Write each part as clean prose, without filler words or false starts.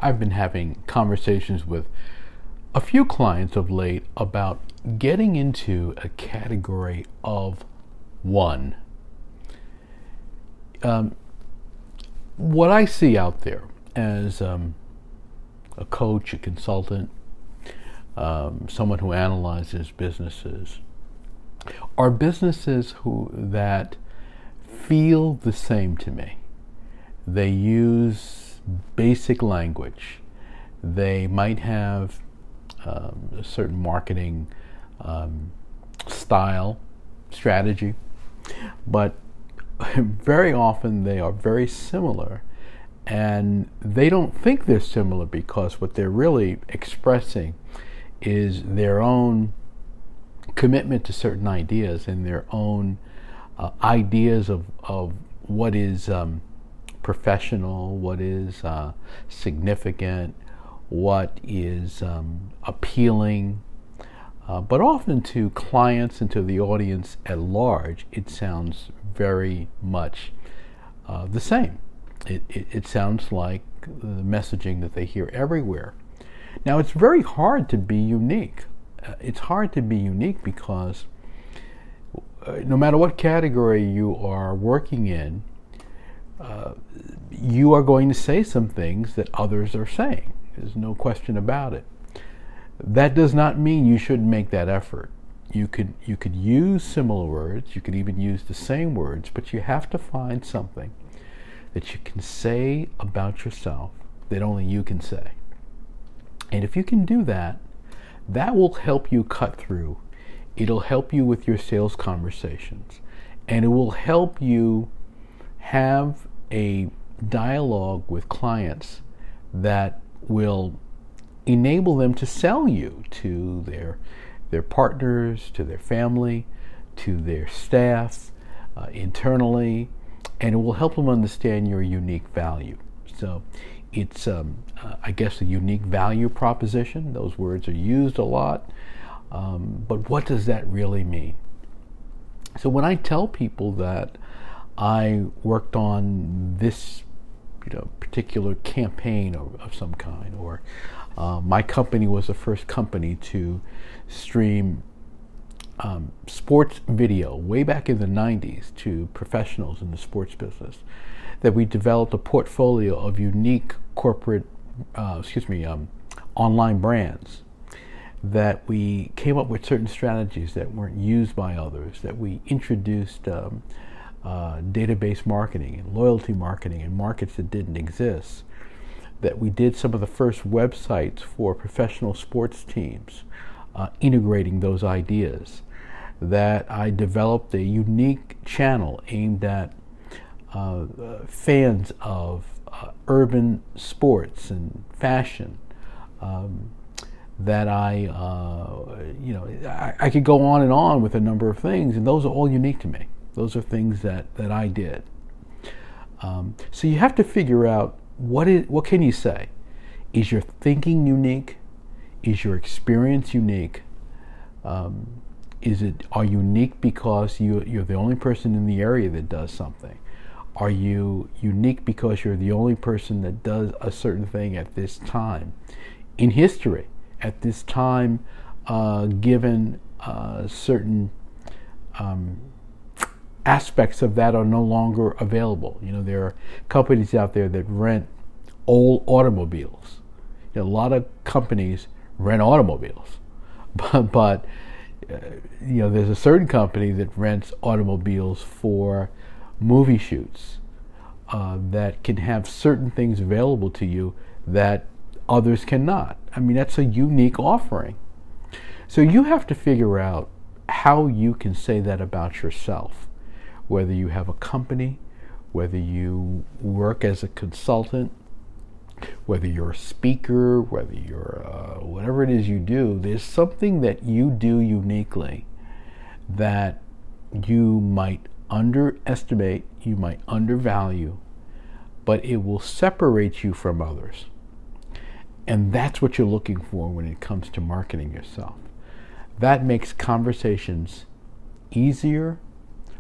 I've been having conversations with a few clients of late about getting into a category of one. What I see out there as a coach, a consultant, someone who analyzes businesses, are businesses that feel the same to me. They use basic language. They might have a certain marketing style, strategy, but very often they are very similar, and they don't think they're similar because what they're really expressing is their own commitment to certain ideas and their own ideas of what is professional, what is significant, what is appealing. But often to clients and to the audience at large, it sounds very much the same. It sounds like the messaging that they hear everywhere. Now, it's very hard to be unique. It's hard to be unique because no matter what category you are working in, you are going to say some things that others are saying. There's no question about it. That does not mean you shouldn't make that effort. You could use similar words, you could even use the same words, but you have to find something that you can say about yourself that only you can say. And if you can do that, that will help you cut through. It'll help you with your sales conversations, and it will help you have a dialogue with clients that will enable them to sell you to their partners, to their family, to their staff, internally, and it will help them understand your unique value. So it's, I guess, a unique value proposition. Those words are used a lot, but what does that really mean? So when I tell people that I worked on this particular campaign of some kind, or my company was the first company to stream sports video way back in the 90s to professionals in the sports business, that we developed a portfolio of unique corporate, online brands, that we came up with certain strategies that weren't used by others, that we introduced database marketing and loyalty marketing in markets that didn't exist, that we did some of the first websites for professional sports teams, integrating those ideas, that I developed a unique channel aimed at fans of urban sports and fashion, that I could go on and on with a number of things, and those are all unique to me. Those are things that I did. So you have to figure out what can you say? Is your thinking unique? Is your experience unique? Are you unique because you're the only person in the area that does something? Are you unique because you're the only person that does a certain thing at this time in history? At this time, given certain aspects of that are no longer available. There are companies out there that rent old automobiles. A lot of companies rent automobiles, but there's a certain company that rents automobiles for movie shoots, that can have certain things available to you that others cannot. I mean, that's a unique offering. So you have to figure out how you can say that about yourself, whether you have a company, whether you work as a consultant, whether you're a speaker, whether you're whatever it is you do. There's something that you do uniquely that you might underestimate, you might undervalue, but it will separate you from others. And that's what you're looking for when it comes to marketing yourself. That makes conversations easier,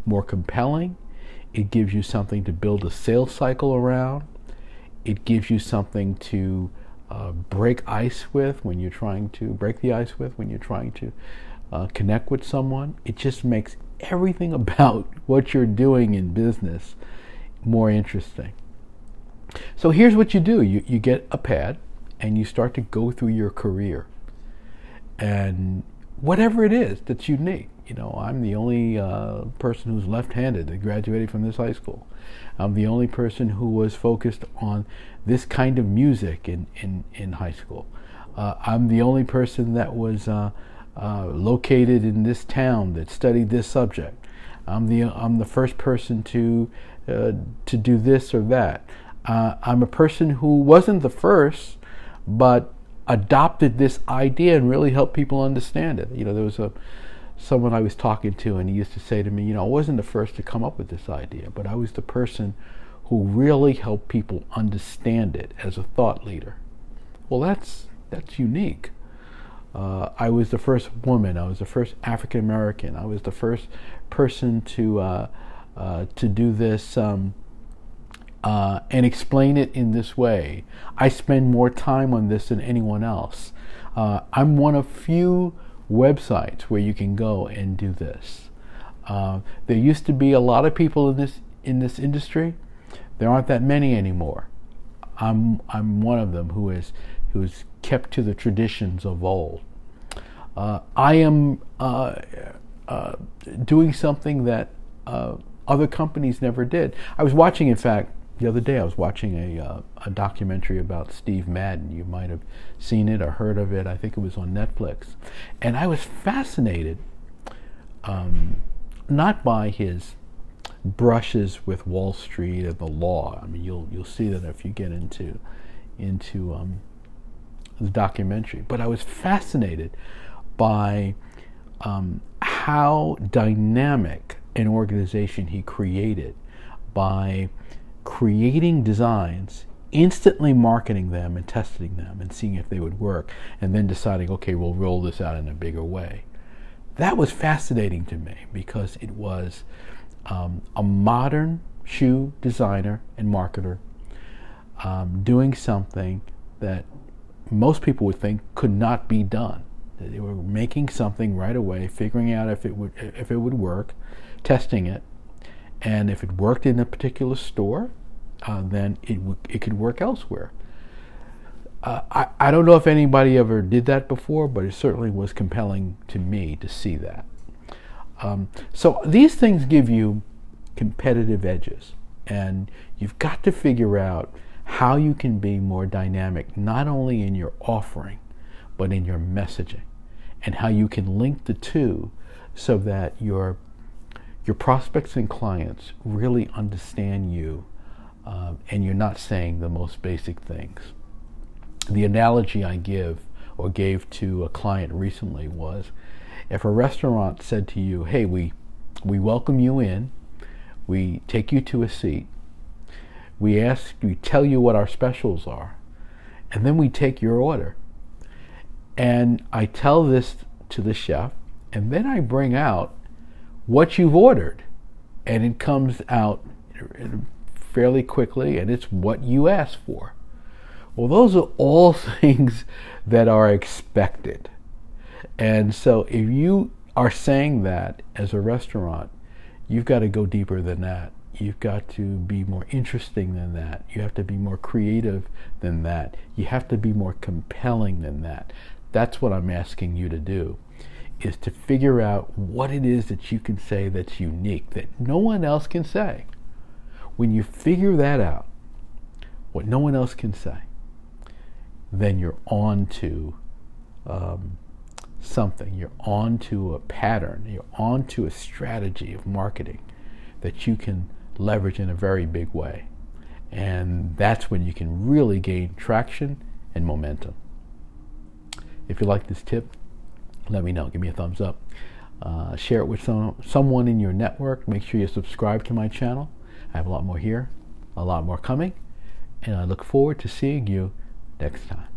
more compelling. It gives you something to build a sales cycle around. It gives you something to break ice with, when you're trying to break the ice with, when you're trying to connect with someone. It just makes everything about what you're doing in business more interesting. So here's what you do. You get a pad and you start to go through your career. And whatever it is that's unique. You know, I'm the only person who's left-handed that graduated from this high school. I'm the only person who was focused on this kind of music in high school. I'm the only person that was located in this town that studied this subject. I'm the first person to do this or that. I'm a person who wasn't the first, but adopted this idea and really helped people understand it. You know, there was someone I was talking to, and he used to say to me, you know, I wasn't the first to come up with this idea, but I was the person who really helped people understand it as a thought leader. Well, that's unique. I was the first woman. I was the first African American. I was the first person to do this and explain it in this way. I spend more time on this than anyone else. I'm one of few websites where you can go and do this. There used to be a lot of people in this industry. There aren't that many anymore. I'm one of them who is kept to the traditions of old. I am doing something that other companies never did. I was watching, in fact, the other day I was watching a documentary about Steve Madden. You might have seen it or heard of it. I think it was on Netflix. And I was fascinated, not by his brushes with Wall Street and the law. I mean, you'll see that if you get into the documentary. But I was fascinated by how dynamic an organization he created by creating designs, instantly marketing them and testing them and seeing if they would work, and then deciding, okay, we'll roll this out in a bigger way. That was fascinating to me because it was a modern shoe designer and marketer doing something that most people would think could not be done. They were making something right away, figuring out if it would work, testing it, and if it worked in a particular store, then it could work elsewhere. I don't know if anybody ever did that before, but it certainly was compelling to me to see that. So these things give you competitive edges, and you've got to figure out how you can be more dynamic, not only in your offering, but in your messaging, and how you can link the two so that your prospects and clients really understand you, and you're not saying the most basic things. The analogy I gave to a client recently was, if a restaurant said to you, hey, we welcome you in, we take you to a seat, we tell you what our specials are, and then we take your order. And I tell this to the chef, and then I bring out what you've ordered, and it comes out fairly quickly, and it's what you asked for. Well, those are all things that are expected. And so if you are saying that as a restaurant, you've got to go deeper than that. You've got to be more interesting than that. You have to be more creative than that. You have to be more compelling than that. That's what I'm asking you to do, is to figure out what it is that you can say that's unique, that no one else can say. When you figure that out, what no one else can say, then you're on to something. You're on to a pattern. You're on to a strategy of marketing that you can leverage in a very big way. And that's when you can really gain traction and momentum. If you like this tip, let me know. Give me a thumbs up. Share it with someone in your network. Make sure you subscribe to my channel. I have a lot more here, a lot more coming, and I look forward to seeing you next time.